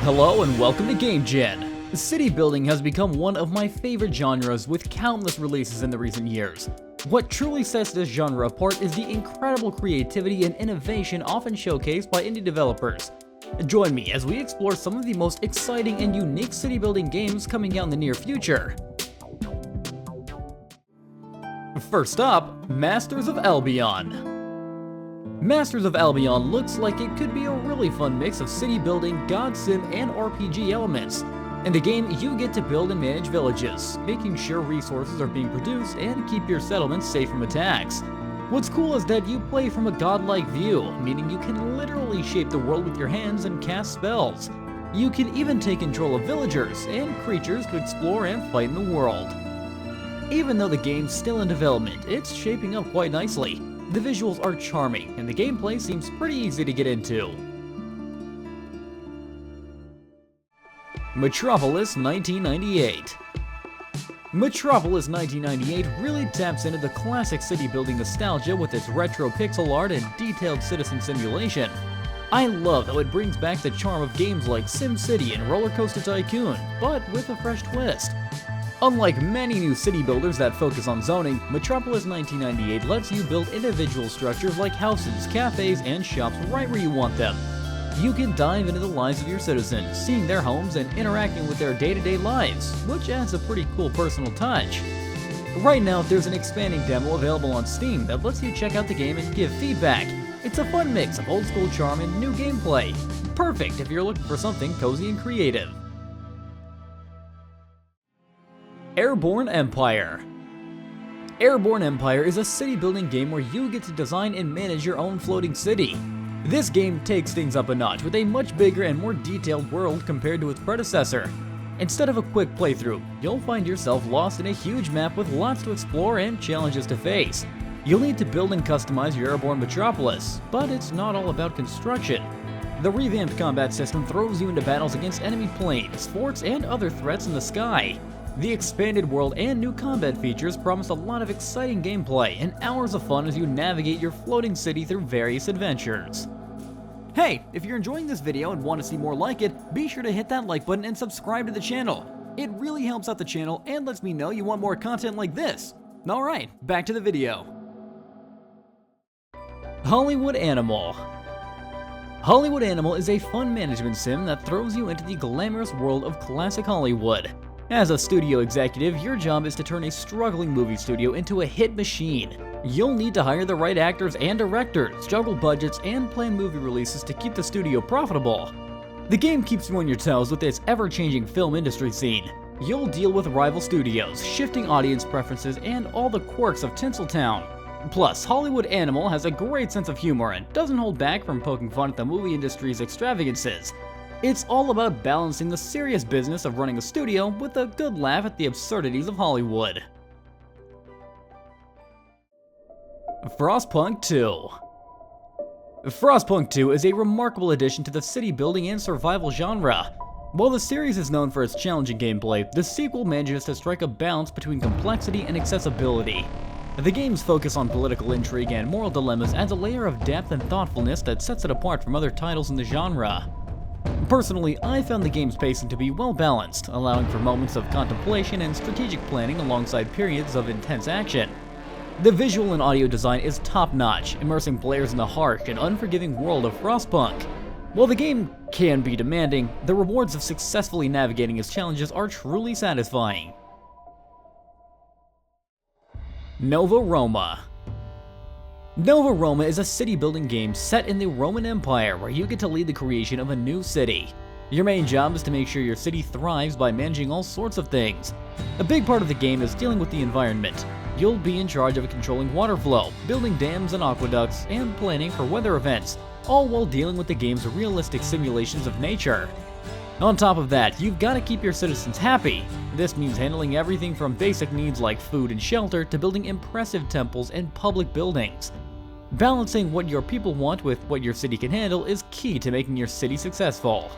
Hello and welcome to GameGen. City building has become one of my favorite genres with countless releases in the recent years. What truly sets this genre apart is the incredible creativity and innovation often showcased by indie developers. Join me as we explore some of the most exciting and unique city building games coming out in the near future. First up, Masters of Albion. Masters of Albion looks like it could be a really fun mix of city building, god sim, and RPG elements. In the game, you get to build and manage villages, making sure resources are being produced and keep your settlements safe from attacks. What's cool is that you play from a godlike view, meaning you can literally shape the world with your hands and cast spells. You can even take control of villagers and creatures to explore and fight in the world. Even though the game's still in development, it's shaping up quite nicely. The visuals are charming, and the gameplay seems pretty easy to get into. Metropolis 1998. Metropolis 1998 really taps into the classic city building nostalgia with its retro pixel art and detailed citizen simulation. I love how it brings back the charm of games like SimCity and Roller Coaster Tycoon, but with a fresh twist. Unlike many new city builders that focus on zoning, Metropolis 1998 lets you build individual structures like houses, cafes, and shops right where you want them. You can dive into the lives of your citizens, seeing their homes and interacting with their day-to-day lives, which adds a pretty cool personal touch. Right now, there's an expanding demo available on Steam that lets you check out the game and give feedback. It's a fun mix of old-school charm and new gameplay. Perfect if you're looking for something cozy and creative. Airborne Empire. Airborne Empire is a city-building game where you get to design and manage your own floating city. This game takes things up a notch with a much bigger and more detailed world compared to its predecessor. Instead of a quick playthrough, you'll find yourself lost in a huge map with lots to explore and challenges to face. You'll need to build and customize your airborne metropolis, but it's not all about construction. The revamped combat system throws you into battles against enemy planes, forts, and other threats in the sky. The expanded world and new combat features promise a lot of exciting gameplay and hours of fun as you navigate your floating city through various adventures. Hey, if you're enjoying this video and want to see more like it, be sure to hit that like button and subscribe to the channel. It really helps out the channel and lets me know you want more content like this. Alright, back to the video. Hollywood Animal. Hollywood Animal is a fun management sim that throws you into the glamorous world of classic Hollywood. As a studio executive, your job is to turn a struggling movie studio into a hit machine. You'll need to hire the right actors and directors, juggle budgets, and plan movie releases to keep the studio profitable. The game keeps you on your toes with its ever-changing film industry scene. You'll deal with rival studios, shifting audience preferences, and all the quirks of Tinseltown. Plus, Hollywood Animal has a great sense of humor and doesn't hold back from poking fun at the movie industry's extravagances. It's all about balancing the serious business of running a studio with a good laugh at the absurdities of Hollywood. Frostpunk 2. Frostpunk 2 is a remarkable addition to the city building and survival genre. While the series is known for its challenging gameplay, the sequel manages to strike a balance between complexity and accessibility. The game's focus on political intrigue and moral dilemmas adds a layer of depth and thoughtfulness that sets it apart from other titles in the genre. Personally, I found the game's pacing to be well balanced, allowing for moments of contemplation and strategic planning alongside periods of intense action. The visual and audio design is top-notch, immersing players in the harsh and unforgiving world of Frostpunk. While the game can be demanding, the rewards of successfully navigating its challenges are truly satisfying. Nova Roma. Nova Roma is a city-building game set in the Roman Empire where you get to lead the creation of a new city. Your main job is to make sure your city thrives by managing all sorts of things. A big part of the game is dealing with the environment. You'll be in charge of controlling water flow, building dams and aqueducts, and planning for weather events, all while dealing with the game's realistic simulations of nature. On top of that, you've got to keep your citizens happy. This means handling everything from basic needs like food and shelter to building impressive temples and public buildings. Balancing what your people want with what your city can handle is key to making your city successful.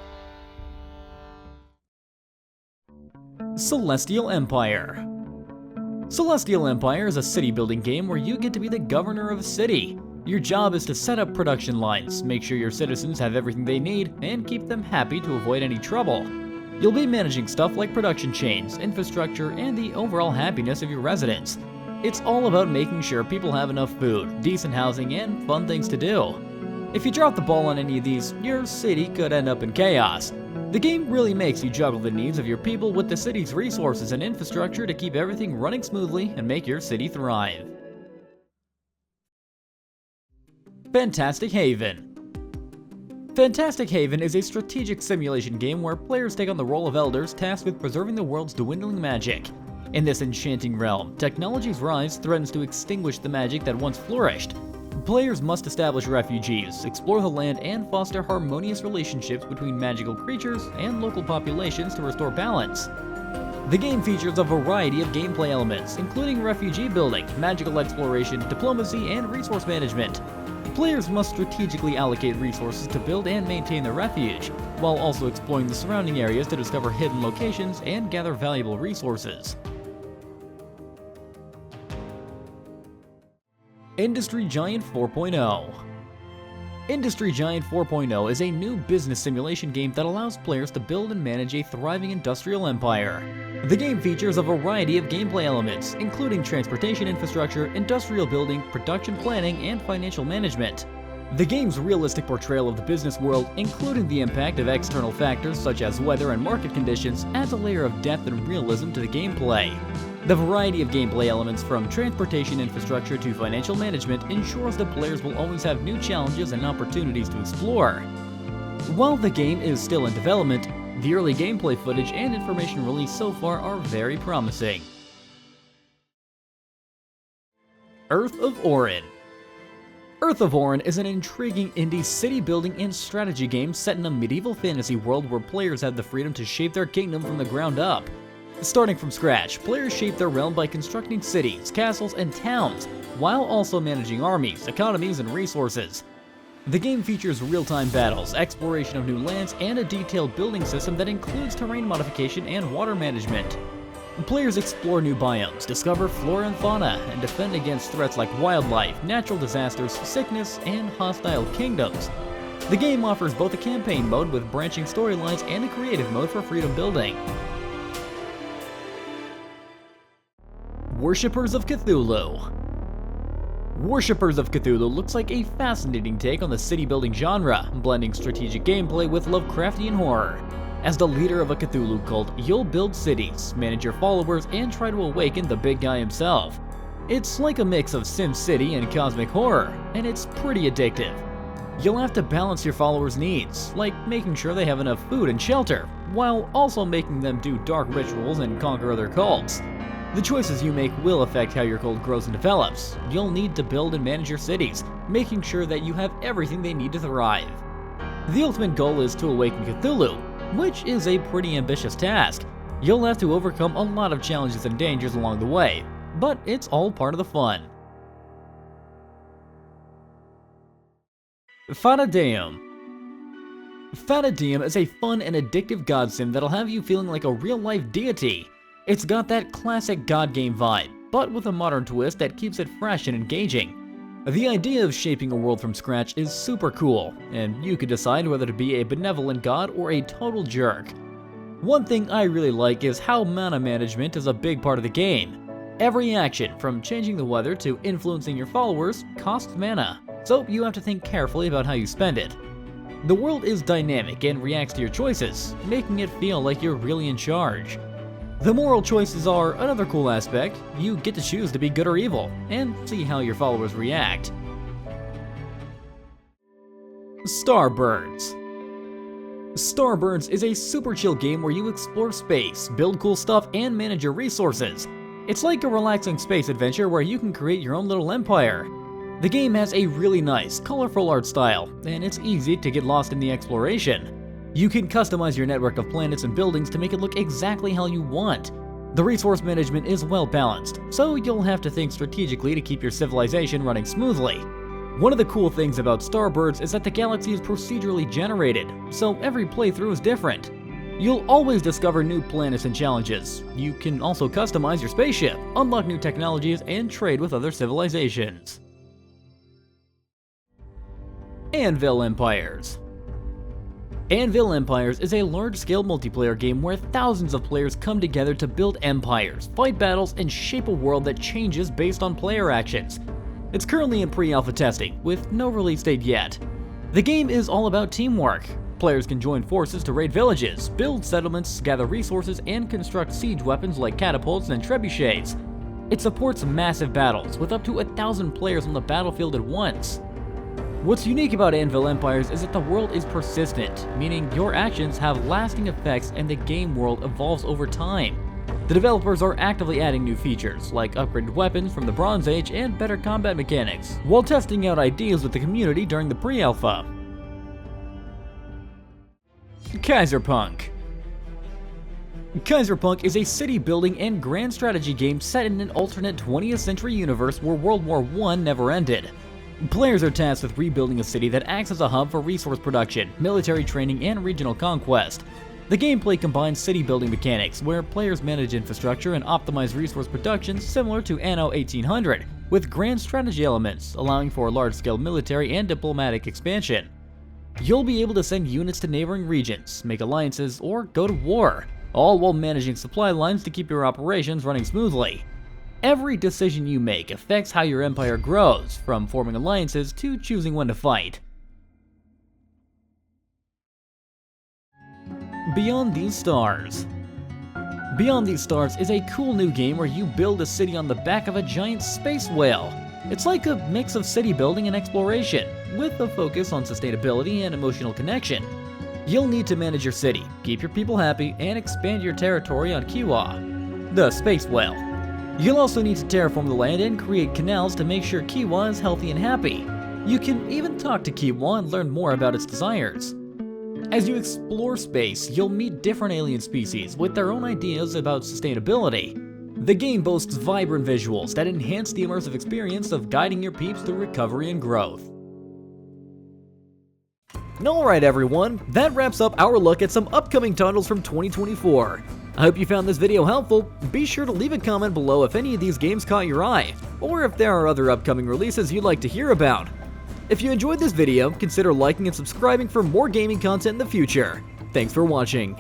Celestial Empire. Celestial Empire is a city-building game where you get to be the governor of a city. Your job is to set up production lines, make sure your citizens have everything they need, and keep them happy to avoid any trouble. You'll be managing stuff like production chains, infrastructure, and the overall happiness of your residents. It's all about making sure people have enough food, decent housing, and fun things to do. If you drop the ball on any of these, your city could end up in chaos. The game really makes you juggle the needs of your people with the city's resources and infrastructure to keep everything running smoothly and make your city thrive. Fantastic Haven. Fantastic Haven is a strategic simulation game where players take on the role of elders tasked with preserving the world's dwindling magic. In this enchanting realm, technology's rise threatens to extinguish the magic that once flourished. Players must establish refugees, explore the land, and foster harmonious relationships between magical creatures and local populations to restore balance. The game features a variety of gameplay elements, including refugee building, magical exploration, diplomacy, and resource management. Players must strategically allocate resources to build and maintain their refuge, while also exploring the surrounding areas to discover hidden locations and gather valuable resources. Industry Giant 4.0. Industry Giant 4.0 is a new business simulation game that allows players to build and manage a thriving industrial empire. The game features a variety of gameplay elements, including transportation infrastructure, industrial building, production planning, and financial management. The game's realistic portrayal of the business world, including the impact of external factors such as weather and market conditions, adds a layer of depth and realism to the gameplay. The variety of gameplay elements from transportation infrastructure to financial management ensures that players will always have new challenges and opportunities to explore. While the game is still in development, the early gameplay footage and information released so far are very promising. Earth of Oryn. Earth of Oryn is an intriguing indie city building and strategy game set in a medieval fantasy world where players have the freedom to shape their kingdom from the ground up. Starting from scratch, players shape their realm by constructing cities, castles, and towns, while also managing armies, economies, and resources. The game features real-time battles, exploration of new lands, and a detailed building system that includes terrain modification and water management. Players explore new biomes, discover flora and fauna, and defend against threats like wildlife, natural disasters, sickness, and hostile kingdoms. The game offers both a campaign mode with branching storylines and a creative mode for freedom building. Worshippers of Cthulhu. Worshippers of Cthulhu looks like a fascinating take on the city-building genre, blending strategic gameplay with Lovecraftian horror. As the leader of a Cthulhu cult, you'll build cities, manage your followers, and try to awaken the big guy himself. It's like a mix of SimCity and cosmic horror, and it's pretty addictive. You'll have to balance your followers' needs, like making sure they have enough food and shelter, while also making them do dark rituals and conquer other cults. The choices you make will affect how your cult grows and develops. You'll need to build and manage your cities, making sure that you have everything they need to thrive. The ultimate goal is to awaken Cthulhu, which is a pretty ambitious task. You'll have to overcome a lot of challenges and dangers along the way, but it's all part of the fun. Fata Deum. Fata Deum is a fun and addictive god sim that'll have you feeling like a real-life deity. It's got that classic god game vibe, but with a modern twist that keeps it fresh and engaging. The idea of shaping a world from scratch is super cool, and you could decide whether to be a benevolent god or a total jerk. One thing I really like is how mana management is a big part of the game. Every action, from changing the weather to influencing your followers, costs mana, so you have to think carefully about how you spend it. The world is dynamic and reacts to your choices, making it feel like you're really in charge. The moral choices are another cool aspect. You get to choose to be good or evil, and see how your followers react. Starbirds. Starbirds is a super chill game where you explore space, build cool stuff, and manage your resources. It's like a relaxing space adventure where you can create your own little empire. The game has a really nice, colorful art style, and it's easy to get lost in the exploration. You can customize your network of planets and buildings to make it look exactly how you want. The resource management is well balanced, so you'll have to think strategically to keep your civilization running smoothly. One of the cool things about Starbirds is that the galaxy is procedurally generated, so every playthrough is different. You'll always discover new planets and challenges. You can also customize your spaceship, unlock new technologies, and trade with other civilizations. Anvil Empires. Anvil Empires is a large-scale multiplayer game where thousands of players come together to build empires, fight battles, and shape a world that changes based on player actions. It's currently in pre-alpha testing, with no release date yet. The game is all about teamwork. Players can join forces to raid villages, build settlements, gather resources, and construct siege weapons like catapults and trebuchets. It supports massive battles, with up to 1,000 players on the battlefield at once. What's unique about Anvil Empires is that the world is persistent, meaning your actions have lasting effects and the game world evolves over time. The developers are actively adding new features, like upgraded weapons from the Bronze Age and better combat mechanics, while testing out ideas with the community during the pre-alpha. Kaiserpunk. Kaiserpunk is a city-building and grand strategy game set in an alternate 20th century universe where World War I never ended. Players are tasked with rebuilding a city that acts as a hub for resource production, military training, and regional conquest. The gameplay combines city-building mechanics, where players manage infrastructure and optimize resource production similar to Anno 1800, with grand strategy elements, allowing for large-scale military and diplomatic expansion. You'll be able to send units to neighboring regions, make alliances, or go to war, all while managing supply lines to keep your operations running smoothly. Every decision you make affects how your empire grows, from forming alliances to choosing when to fight. Beyond These Stars. Beyond These Stars is a cool new game where you build a city on the back of a giant space whale. It's like a mix of city building and exploration, with a focus on sustainability and emotional connection. You'll need to manage your city, keep your people happy, and expand your territory on Kiwa, the space whale. You'll also need to terraform the land and create canals to make sure Kiwa is healthy and happy. You can even talk to Kiwa and learn more about its desires. As you explore space, you'll meet different alien species with their own ideas about sustainability. The game boasts vibrant visuals that enhance the immersive experience of guiding your peeps through recovery and growth. Alright everyone, that wraps up our look at some upcoming titles from 2024. I hope you found this video helpful. Be sure to leave a comment below if any of these games caught your eye, or if there are other upcoming releases you'd like to hear about. If you enjoyed this video, consider liking and subscribing for more gaming content in the future. Thanks for watching.